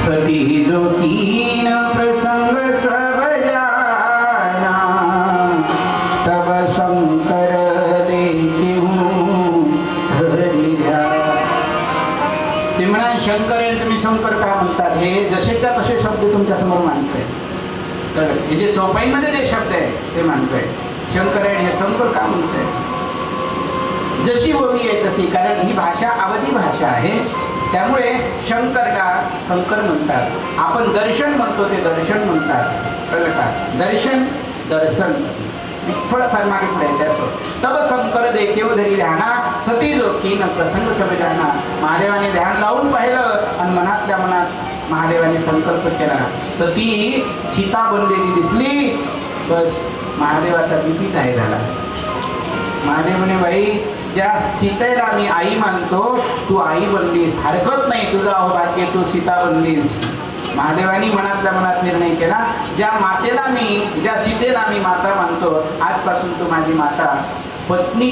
सती जो कीन प्रसंग सब जाना, तब शंकर देखेहूँ धरी ध्यान. ते म्हणा शंकर आहे, तुम्ही शंकर का म्हणतात? हे जसेच्या तसे शब्द तुमच्या समोर मांडतोय. तर हे जे चौपाईमध्ये जे शब्द आहे ते मांडतोय. शंकर आहे हे शंकर का म्हणतोय? जशी ओवी आहे तशी, कारण ही भाषा अवधी भाषा आहे, त्यामुळे शंकरला शंकर म्हणतात. आपण दर्शन म्हणतो ते दर्शन म्हणतात. कळलं का? दर्शन दर्शन थोडंफार मागे पुढे आहे त्यासोबत. तब शंकर देखेव धरी ध्याना, सती जोखीन प्रसंग सब जाना. महादेवाने ध्यान लावून पाहिलं आणि मनातल्या मनात महादेवाने संकल्प केला. सती सीता बनलेली दिसली, बस महादेवाचा बीपीच आहे झाला. महादेव म्हणे, बाई ज्या सीतेला मी आई मानतो तू आई बनलीस, हरकत नाही, तुझा भाग्य तू सीता बनलीस. महादेवानी मनातल्या मनात निर्णय केला, ज्या सीतेला मी माता मानतो, आजपासून तू माझी माता पत्नी